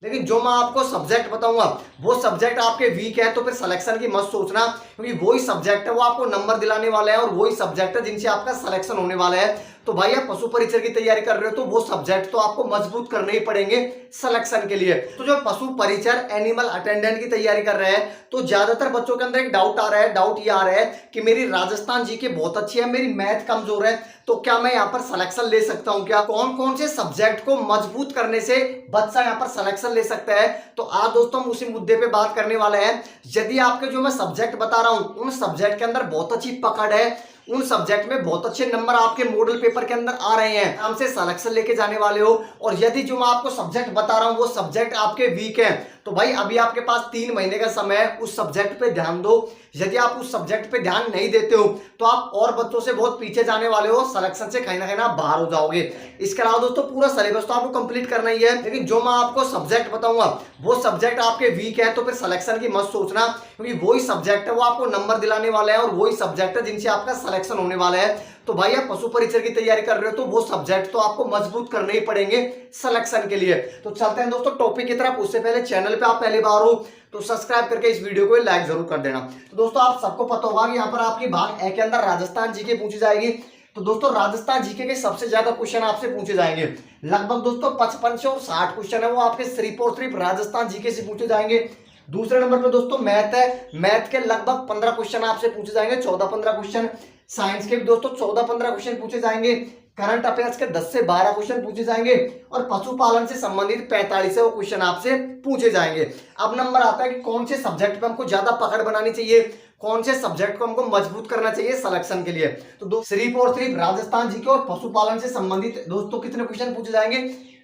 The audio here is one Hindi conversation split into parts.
लेकिन जो मैं आपको सब्जेक्ट बताऊंगा वो सब्जेक्ट आपके वीक है तो फिर सिलेक्शन की मत सोचना, क्योंकि वही सब्जेक्ट है वो आपको नंबर दिलाने वाला है और वही सब्जेक्ट है जिनसे आपका सिलेक्शन होने वाला है। तो भाई आप पशु परीक्षण की तैयारी कर रहे हो तो वो सब्जेक्ट तो आपको मजबूत करने ही पड़ेंगे सिलेक्शन के लिए। तो जो पशु परिचर एनिमल अटेंडेंट की तैयारी कर रहे हैं तो ज्यादातर बच्चों के अंदर एक डाउट आ रहा है, डाउट ये आ रहा है कि मेरी राजस्थान जीके बहुत अच्छी है, मेरी मैथ कमजोर है, तो क्या मैं यहाँ पर सिलेक्शन ले सकता हूँ क्या? कौन कौन से सब्जेक्ट को मजबूत करने से बच्चा यहाँ पर सिलेक्शन ले सकता है? तो आज दोस्तों हम उसी मुद्दे पे बात करने वाले हैं। यदि आपके जो मैं सब्जेक्ट बता रहा हूँ उन सब्जेक्ट के अंदर बहुत अच्छी पकड़ है, उन सब्जेक्ट में बहुत अच्छे नंबर आपके मॉडल पेपर के अंदर आ रहे हैं, हमसे सिलेक्शन लेके जाने वाले हो, और यदि जो मैं आपको सब्जेक्ट बता रहा हूं वो सब्जेक्ट आपके वीक है, तो भाई अभी आपके पास 3 महीने का समय है, उस सब्जेक्ट पे ध्यान दो। यदि आप उस सब्जेक्ट पे ध्यान नहीं देते हो तो आप और बच्चों से बहुत पीछे जाने वाले हो, सिलेक्शन से कहीं ना कहीं आप बाहर हो जाओगे। इसके अलावा दोस्तों पूरा सिलेबस तो आपको कंप्लीट करना ही है, लेकिन जो मैं आपको सब्जेक्ट बताऊंगा वो सब्जेक्ट आपके वीक है तो फिर सिलेक्शन की मत सोचना, क्योंकि वही सब्जेक्ट है वो आपको नंबर दिलाने वाला है और वही सब्जेक्ट है जिनसे आपका सिलेक्शन होने वाला है। तो भाई आप पशु परीक्षण की तैयारी कर रहे हो तो वो सब्जेक्ट तो आपको मजबूत करने ही पड़ेंगे सिलेक्शन के लिए। तो चलते हैं दोस्तों टॉपिक की तरफ। उससे पहले चैनल पे आप पहली बार हो तो सब्सक्राइब करके इस वीडियो को लाइक जरूर कर देना। तो दोस्तों आप सबको पता होगा कि यहाँ पर आपकी भाग ए के अंदर राजस्थान जीके पूछी जाएगी। तो दोस्तों राजस्थान जीके के सबसे ज्यादा क्वेश्चन आपसे पूछे जाएंगे, लगभग दोस्तों 55 से 60 क्वेश्चन है वो आपके सिर्फ और सिर्फ राजस्थान जीके से पूछे जाएंगे। दूसरे नंबर पर दोस्तों मैथ है, मैथ के लगभग 15 क्वेश्चन आपसे पूछे जाएंगे, 14-15 क्वेश्चन। साइंस के भी दोस्तों 14-15 क्वेश्चन पूछे जाएंगे। करंट अफेयर्स के 10 से 12 क्वेश्चन पूछे जाएंगे और पशुपालन से संबंधित 45 से वो क्वेश्चन आपसे पूछे जाएंगे। अब नंबर आता है कि कौन से सब्जेक्ट पे हमको ज्यादा पकड़ बनानी चाहिए, कौन से सब्जेक्ट को हमको मजबूत करना चाहिए सिलेक्शन के लिए। तो सिर्फ और सिर्फ राजस्थान जी के और पशुपालन से संबंधित दोस्तों कितने क्वेश्चन पूछे जाएंगे?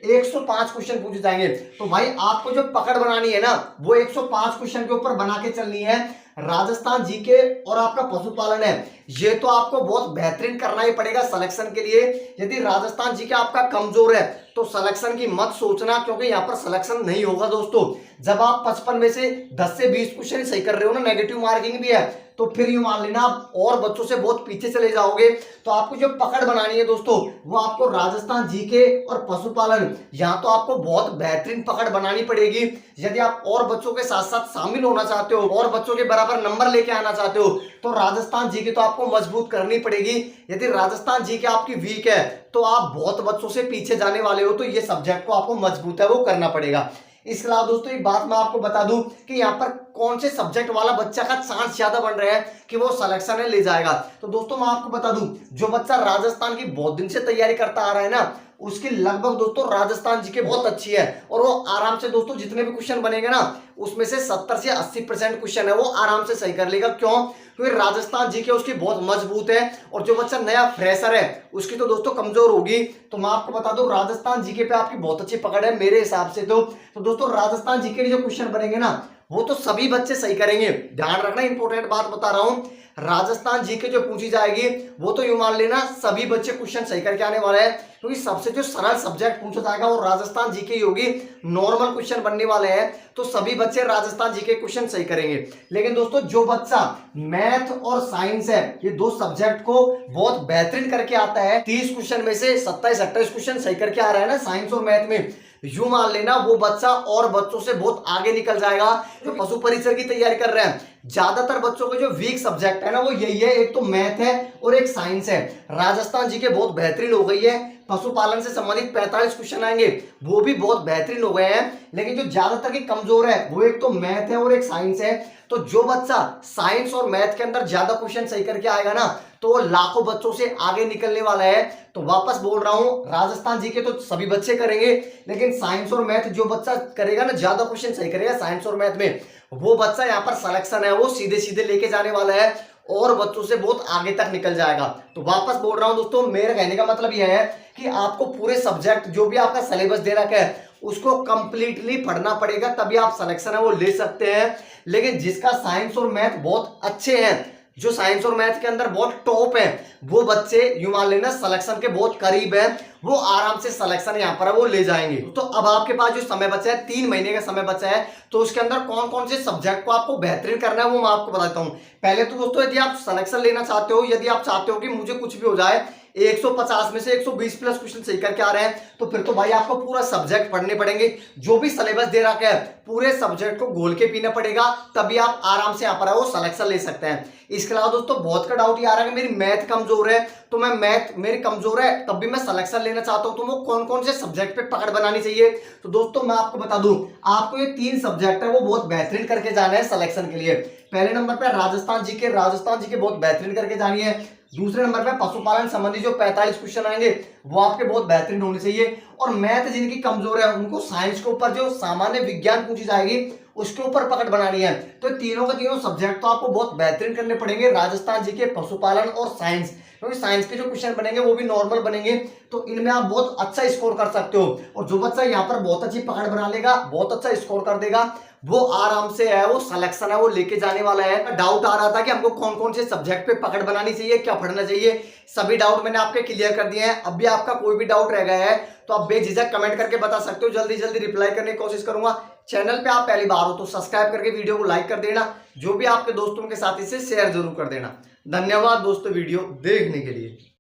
105 क्वेश्चन पूछे जाएंगे। तो भाई आपको जो पकड़ बनानी है ना वो 105 क्वेश्चन के ऊपर बना के चलनी है। राजस्थान जीके और आपका पशुपालन है ये तो आपको बहुत बेहतरीन करना ही पड़ेगा सिलेक्शन के लिए। यदि राजस्थान जीके आपका कमजोर है तो सिलेक्शन की मत सोचना, क्योंकि यहाँ पर सिलेक्शन नहीं होगा दोस्तों। जब आप 55 में से 10 से 20 क्वेश्चन सही कर रहे हो ना, नेगेटिव मार्किंग भी है, तो फिर यूं मान लेना आप और बच्चों से बहुत पीछे चले जाओगे। तो आपको जो पकड़ बनानी है दोस्तों वो आपको राजस्थान जीके और पशुपालन यहाँ तो आपको बहुत बेहतरीन पकड़ बनानी पड़ेगी। यदि आप और बच्चों के साथ साथ शामिल होना चाहते हो और बच्चों के बराबर नंबर लेके आना चाहते हो तो राजस्थान जीके तो आपको मजबूत करनी पड़ेगी। यदि राजस्थान जीके आपकी वीक है तो आप बहुत बच्चों से पीछे जाने वाले हो, तो ये सब्जेक्ट को आपको मजबूत है वो करना पड़ेगा। इसके अलावा दोस्तों एक बात मैं आपको बता दूं कि यहाँ पर कौन से सब्जेक्ट वाला बच्चा का चांस ज्यादा बन रहा है कि वो सिलेक्शन में ले जाएगा। तो दोस्तों मैं आपको बता दूं जो बच्चा राजस्थान की बहुत दिन से तैयारी करता आ रहा है ना उसकी लगभग दोस्तों राजस्थान जी के बहुत अच्छी है और वो आराम से दोस्तों जितने भी क्वेश्चन बनेंगे ना उसमें से 70 से 80% क्वेश्चन है वो आराम से सही कर लेगा। क्यों? क्योंकि राजस्थान जी के उसकी बहुत मजबूत है और जो बच्चा नया फ्रेशर है उसकी तो दोस्तों कमजोर होगी। तो मैं आपको बता दूं राजस्थान जीके पे आपकी बहुत अच्छी पकड़ है मेरे हिसाब से। तो दोस्तों राजस्थान जीके के जो क्वेश्चन बनेंगे ना वो तो सभी बच्चे सही करेंगे। ध्यान रखना, इंपॉर्टेंट बात बता रहा हूं, राजस्थान जीके जो पूछी जाएगी वो तो यूं मान लेना सभी बच्चे क्वेश्चन सही करके आने वाले हैं, क्योंकि सबसे जो सरल सब्जेक्ट पूछा जाएगा वो राजस्थान जीके ही होगी। नॉर्मल क्वेश्चन बनने वाले हैं तो सभी बच्चे राजस्थान जीके क्वेश्चन सही करेंगे। लेकिन दोस्तों जो बच्चा मैथ और साइंस है ये दो सब्जेक्ट को बहुत बेहतरीन करके आता है, 30 क्वेश्चन में से 27-28 क्वेश्चन सही करके आ रहा है ना साइंस और मैथ में, यूं मान लेना वो बच्चा और बच्चों से बहुत आगे निकल जाएगा। जो पशु परीक्षण की तैयारी कर रहे हैं ज्यादातर बच्चों के जो वीक सब्जेक्ट है ना वो यही है, एक तो मैथ है और एक साइंस है। राजस्थान जी के बहुत बेहतरीन हो गई है, पशुपालन से संबंधित 45 क्वेश्चन आएंगे वो भी बहुत बेहतरीन हो गए हैं। लेकिन जो ज्यादातर की कमजोर है वो एक तो मैथ है और एक साइंस है। तो जो बच्चा साइंस और मैथ के अंदर ज्यादा क्वेश्चन सही करके आएगा ना तो वो लाखों बच्चों से आगे निकलने वाला है। तो वापस बोल रहा हूं राजस्थान जी के तो सभी बच्चे करेंगे, लेकिन साइंस और मैथ जो बच्चा करेगा ना ज्यादा क्वेश्चन सही करेगा साइंस और मैथ में, वो बच्चा यहाँ पर सिलेक्शन है वो सीधे सीधे लेके जाने वाला है और बच्चों से बहुत आगे तक निकल जाएगा। तो वापस बोल रहा हूं दोस्तों मेरे कहने का मतलब यह है कि आपको पूरे सब्जेक्ट जो भी आपका सिलेबस दे रखा है उसको कंप्लीटली पढ़ना पड़ेगा, तभी आप सिलेक्शन है वो ले सकते हैं। लेकिन जिसका साइंस और मैथ बहुत अच्छे हैं, जो साइंस और मैथ के अंदर बहुत टॉप है, वो बच्चे यूं मान लेना सिलेक्शन के बहुत करीब है, वो आराम से सिलेक्शन यहाँ पर वो ले जाएंगे। तो अब आपके पास जो समय बचा है 3 महीने का समय बचा है, तो उसके अंदर कौन कौन से सब्जेक्ट को आपको बेहतरीन करना है वो मैं आपको बताता हूँ। पहले तो दोस्तों यदि आप सिलेक्शन लेना चाहते हो, यदि आप चाहते हो कि मुझे कुछ भी हो जाए 150 में से 120 प्लस क्वेश्चन सही करके आ रहे हैं, तो फिर तो भाई आपको पूरा सब्जेक्ट पढ़ने पड़ेंगे। जो भी सिलेबस दे रखा है पूरे सब्जेक्ट को घोल के पीना पड़ेगा, तभी आप आराम से यहाँ पर वो सिलेक्शन ले सकते हैं। इसके अलावा दोस्तों बहुत का डाउट ये आ रहा है कि मेरी मैथ कमजोर है, तो मैं मैथ मेरी कमजोर है तब भी मैं सिलेक्शन लेना चाहता हूं, तो वो कौन कौन से सब्जेक्ट पे पकड़ बनानी चाहिए। तो दोस्तों मैं आपको बता दूं, आपको ये 3 सब्जेक्ट है वो बहुत बेहतरीन करके जाना है सिलेक्शन के लिए। पहले नंबर पे राजस्थान जीके बहुत बेहतरीन करके जानी है। दूसरे नंबर पे पशुपालन संबंधी जो 45 क्वेश्चन आएंगे वो आपके बहुत बेहतरीन होने चाहिए। और मैथ जिनकी कमजोर है उनको साइंस के ऊपर जो सामान्य विज्ञान पूछी जाएगी उसके ऊपर पकड़ बनानी है। तो तीनों के तीनों सब्जेक्ट तो आपको बहुत बेहतरीन करने पड़ेंगे, राजस्थान जीके, पशुपालन और साइंस, क्योंकि साइंस के जो क्वेश्चन बनेंगे वो भी नॉर्मल बनेंगे, तो इनमें आप बहुत अच्छा स्कोर कर सकते हो। और जो बच्चा यहाँ पर बहुत अच्छी पकड़ बना लेगा, बहुत अच्छा स्कोर कर देगा, वो आराम से है वो सिलेक्शन है वो लेके जाने वाला है। डाउट आ रहा था कि हमको कौन कौन से सब्जेक्ट पे पकड़ बनानी चाहिए, क्या पढ़ना चाहिए, सभी डाउट मैंने आपके क्लियर कर दिए हैं। अब भी आपका कोई भी डाउट रह गया है तो आप बेझिझक कमेंट करके बता सकते हो, जल्दी जल्दी रिप्लाई करने की कोशिश करूंगा। चैनल पे आप पहली बार हो तो सब्सक्राइब करके वीडियो को लाइक कर देना, जो भी आपके दोस्तों के साथ इसे शेयर जरूर कर देना। धन्यवाद दोस्तों वीडियो देखने के लिए।